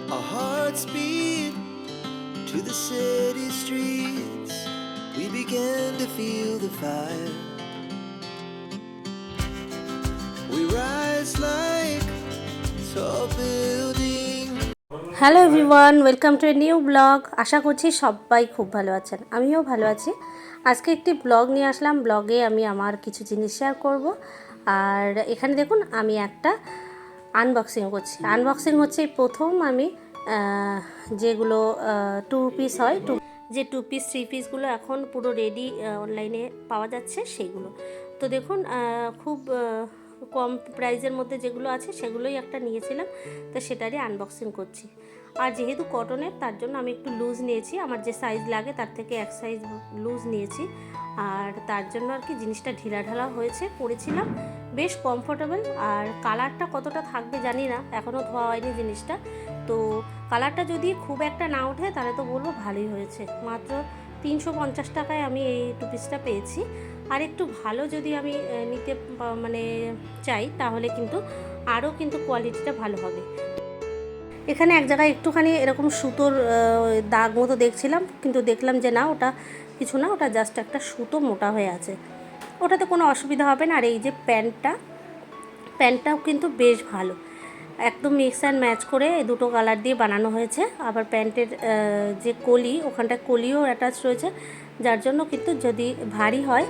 Our hearts beat to the city streets. We began to feel the fire. We rise like tall buildings. Hello everyone, welcome to a new blog. আশা করছি সবাই খুব ভালো আছেন, আমিও ভালো আছি। আজকে একটি ব্লগ নিয়ে আসলাম। ব্লগে আমি আমার কিছু জিনিস শেয়ার করব। আর এখানে দেখুন আমি একটা আনবক্সিং করছি। আনবক্সিং হচ্ছে এই প্রথম আমি যেগুলো টু পিস হয়, যে টু পিস থ্রি পিসগুলো এখন পুরো রেডি অনলাইনে পাওয়া যাচ্ছে সেইগুলো। তো দেখুন খুব কম প্রাইজের মধ্যে যেগুলো আছে সেগুলোই একটা নিয়েছিলাম, তো সেটারই আনবক্সিং করছি। আর যেহেতু কটনের, তার জন্য আমি একটু লুজ নিয়েছি, আমার যে সাইজ লাগে তার থেকে এক সাইজ লুজ নিয়েছি। আর তার জন্য আর কি জিনিসটা ঢিলাঢালা হয়েছে, পরেছিলাম বেশ কমফোর্টেবল। আর কালারটা কতটা থাকবে জানি না, এখনও ধোয়া হয়নি জিনিসটা। তো কালারটা যদি খুব একটা না ওঠে তাহলে তো বলবো ভালোই হয়েছে। মাত্র 350 টাকায় আমি এই টু পিসটা পেয়েছি। আর একটু ভালো যদি আমি নিতে মানে চাই তাহলে কিন্তু আরও কিন্তু কোয়ালিটিটা ভালো হবে। এখানে এক জায়গায় একটুখানি এরকম সুতোর দাগ মতো দেখছিলাম, কিন্তু দেখলাম যে না, ওটা কিছু না, ওটা জাস্ট একটা সুতো মোটা হয়ে আছে, ওটাতে কোনো অসুবিধা হবে না। আর এই যে প্যান্টটাও কিন্তু বেশ ভালো, একদম মিক্স অ্যান্ড ম্যাচ করে দুটো কালার দিয়ে বানানো হয়েছে। আবার প্যান্টের যে কলি, ওখানটায় কলিও অ্যাটাচ রয়েছে, যার জন্য কিন্তু যদি ভারী হয়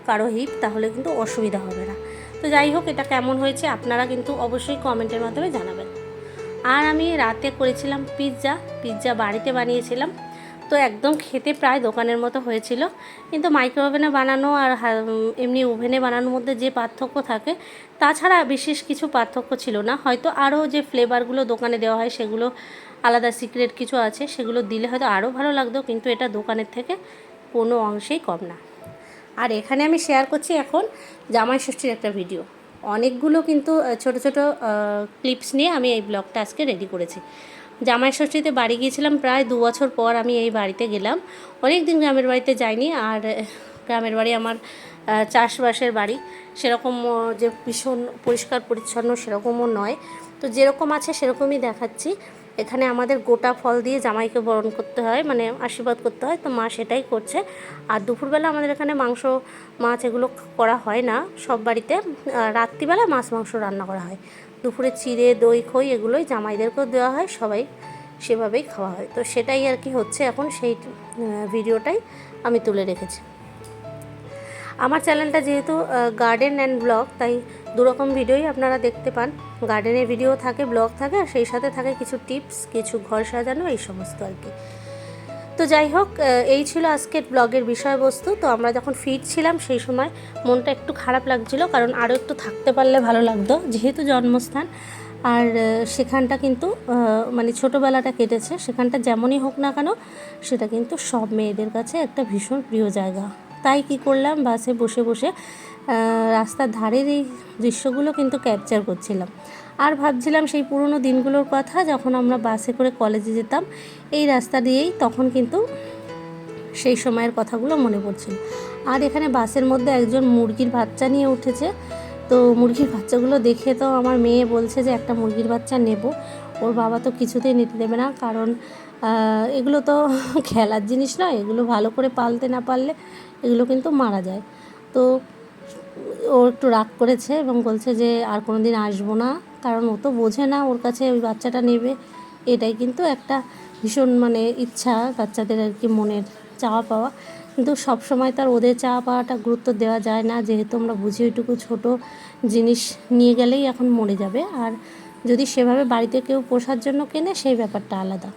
কারো হিপ তাহলে কিন্তু অসুবিধা হবে না। তো যাই হোক, এটা কেমন হয়েছে আপনারা কিন্তু অবশ্যই কমেন্টের মাধ্যমে জানাবেন। আর আমি রাতে করেছিলাম পিৎজা বাড়িতে বানিয়েছিলাম। তো একদম খেতে প্রায় দোকানের মতো হয়েছিল, কিন্তু মাইক্রো ওভেনে বানানো আর এমনি ওভেনে বানানোর মধ্যে যে পার্থক্য থাকে, তাছাড়া বিশেষ কিছু পার্থক্য ছিল না। হয়তো আরও যে ফ্লেভারগুলো দোকানে দেওয়া হয় সেগুলো আলাদা সিক্রেট কিছু আছে, সেগুলো দিলে হয়তো আরও ভালো লাগতো, কিন্তু এটা দোকানের থেকে কোনো অংশেই কম না। আর এখানে আমি শেয়ার করছি এখন জামাই ষষ্ঠীর একটা ভিডিও। অনেকগুলো কিন্তু ছোট ছোট ক্লিপস নিয়ে আমি এই ব্লগটা আজকে রেডি করেছি। জামাই ষষ্ঠীতে বাড়ি গিয়েছিলাম, প্রায় 2 বছর পর আমি এই বাড়িতে গেলাম। অনেক দিন গ্রামের বাড়িতে যাইনি। আর গ্রামের বাড়ি আমার চাষবাসের বাড়ি, সেরকম যে ভীষণ পরিষ্কার পরিচ্ছন্ন সেরকমও নয়। তো যেরকম আছে সেরকমই দেখাচ্ছি। এখানে আমাদের গোটা ফল দিয়ে জামাইকে বরণ করতে হয়, মানে আশীর্বাদ করতে হয়, তো মা সেটাই করছে। আর দুপুরবেলা আমাদের এখানে মাংস মাছ এগুলো করা হয় না সব বাড়িতে, রাত্রিবেলা মাছ মাংস রান্না করা হয়। দুপুরে চিড়ে দই খই এগুলোই জামাইদেরকেও দেওয়া হয়, সবাই সেভাবেই খাওয়া হয়। তো সেটাই আর কি হচ্ছে এখন, সেই ভিডিওটাই আমি তুলে রেখেছি। আমার চ্যানেলটা যেহেতু গার্ডেন অ্যান্ড ব্লগ, তাই দুরকম ভিডিওই আপনারা দেখতে পান। গার্ডেনের ভিডিও থাকে, ব্লগ থাকে, আর সেই সাথে থাকে কিছু টিপস, কিছু ঘর সাজানো, এই সমস্ত আর কি। তো যাই হোক, এই ছিল আজকের ব্লগের বিষয়বস্তু। তো আমরা যখন ফিরছিলাম সেই সময় মনটা একটু খারাপ লাগছিল, কারণ আরও একটু থাকতে পারলে ভালো লাগতো, যেহেতু জন্মস্থান। আর সেখানটা কিন্তু মানে ছোটোবেলাটা কেটেছে, সেখানটা যেমনই হোক না কেন সেটা কিন্তু সব মেয়েদের কাছে একটা ভীষণ প্রিয় জায়গা। তাই কি করলাম, বাসে বসে বসে রাস্তার ধারের এই দৃশ্যগুলো কিন্তু ক্যাপচার করছিলাম। আর ভাবছিলাম সেই পুরনো দিনগুলোর কথা, যখন আমরা বাসে করে কলেজে যেতাম এই রাস্তা দিয়েই, তখন কিন্তু সেই সময়ের কথাগুলো মনে পড়ছিল। আর এখানে বাসের মধ্যে একজন মুরগির বাচ্চা নিয়ে উঠেছে। তো মুরগির বাচ্চাগুলো দেখে তো আমার মেয়ে বলছে যে একটা মুরগির বাচ্চা নেব। ওর বাবা তো কিছুতেই নিতে দেবে না, কারণ এগুলো তো খেলার জিনিস নয়, এগুলো ভালো করে পালতে না পারলে এগুলো কিন্তু মারা যায়। তো ও একটু রাগ করেছে এবং বলছে যে আর কোনো দিন আসবো না, কারণ ও তো বোঝে না ওর কাছে ওই বাচ্চাটা নেবে। এটাই কিন্তু একটা ভীষণ মানে ইচ্ছা বাচ্চাদের আর কি, মনের চাওয়া পাওয়া। কিন্তু সব সময় তার ওদের চাওয়া পাওয়াটা গুরুত্ব দেওয়া যায় না, যেহেতু আমরা বুঝি ওইটুকু ছোট জিনিস নিয়ে গেলেই এখন মরে যাবে। আর যদি সেভাবে বাড়িতে কেউ পোষার জন্য কেনে, সেই ব্যাপারটা আলাদা।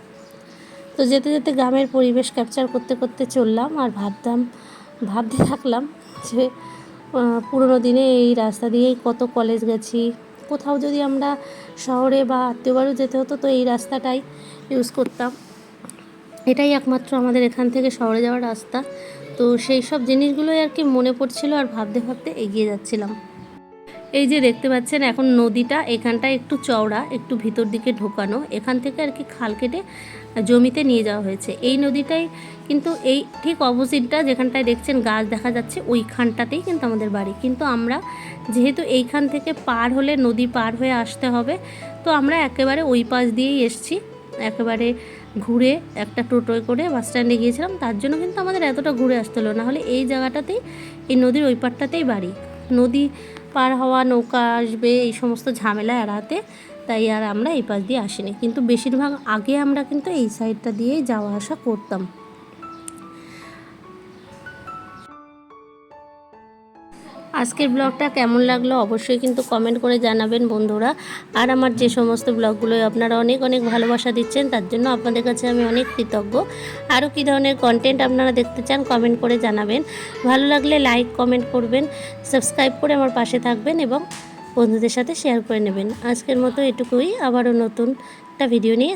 তো যেতে যেতে গ্রামের পরিবেশ ক্যাপচার করতে করতে চললাম, আর ভাবতে থাকলাম যে পুরোনো দিনে এই রাস্তা দিয়েই কত কলেজ গেছি। কোথাও যদি আমরা শহরে বা আত্মীয় বাড়ি যেতে হতো, তো এই রাস্তাটাই ইউজ করতাম। এটাই একমাত্র আমাদের এখান থেকে শহরে যাওয়ার রাস্তা। তো সেই সব জিনিসগুলোই আর কি মনে পড়ছিল, আর ভাবতে ভাবতে এগিয়ে যাচ্ছিলাম। এই যে দেখতে পাচ্ছেন এখন নদীটা, এখানটা একটু চওড়া, একটু ভিতর দিকে ঢোকানো, এখান থেকে আর কি খাল কেটে জমিতে নিয়ে যাওয়া হয়েছে। এই নদীটাই কিন্তু এই ঠিক অপোজিটটা যেখানটায় দেখছেন গাছ দেখা যাচ্ছে, ওইখানটাতেই কিন্তু আমাদের বাড়ি। কিন্তু আমরা যেহেতু এইখান থেকে পার হলে নদী পার হয়ে আসতে হবে, তো আমরা একেবারে ওই পাশ দিয়েই এসেছি, একেবারে ঘুরে একটা টোটোয় করে বাস স্ট্যান্ডে গিয়েছিলাম। তার জন্য কিন্তু আমাদের এতটা ঘুরে আসতে হলো, নাহলে এই জায়গাটাতেই, এই নদীর ওই পারটাতেই বাড়ি। নদী পার হওয়া, নৌকা আসবে, এই সমস্ত ঝামেলা এড়াতে তাই আর আমরা এই পাশ দিয়ে আসিনি। কিন্তু বেশিরভাগ আগে আমরা কিন্তু এই সাইডটা দিয়েই যাওয়া আসা করতাম। আজকের ব্লগটা কেমন লাগলো অবশ্যই কিন্তু কমেন্ট করে জানাবেন বন্ধুরা। আর আমার যে সমস্ত ব্লগগুলোয় আপনারা অনেক অনেক ভালোবাসা দিচ্ছেন তার জন্য আপনাদের কাছে আমি অনেক কৃতজ্ঞ। আরও কী ধরনের কন্টেন্ট আপনারা দেখতে চান কমেন্ট করে জানাবেন। ভালো লাগলে লাইক কমেন্ট করবেন, সাবস্ক্রাইব করে আমার পাশে থাকবেন এবং বন্ধুদের সাথে শেয়ার করে নেবেন। আজকের মতো এটুকুই, আবারও নতুন একটা ভিডিও নিয়ে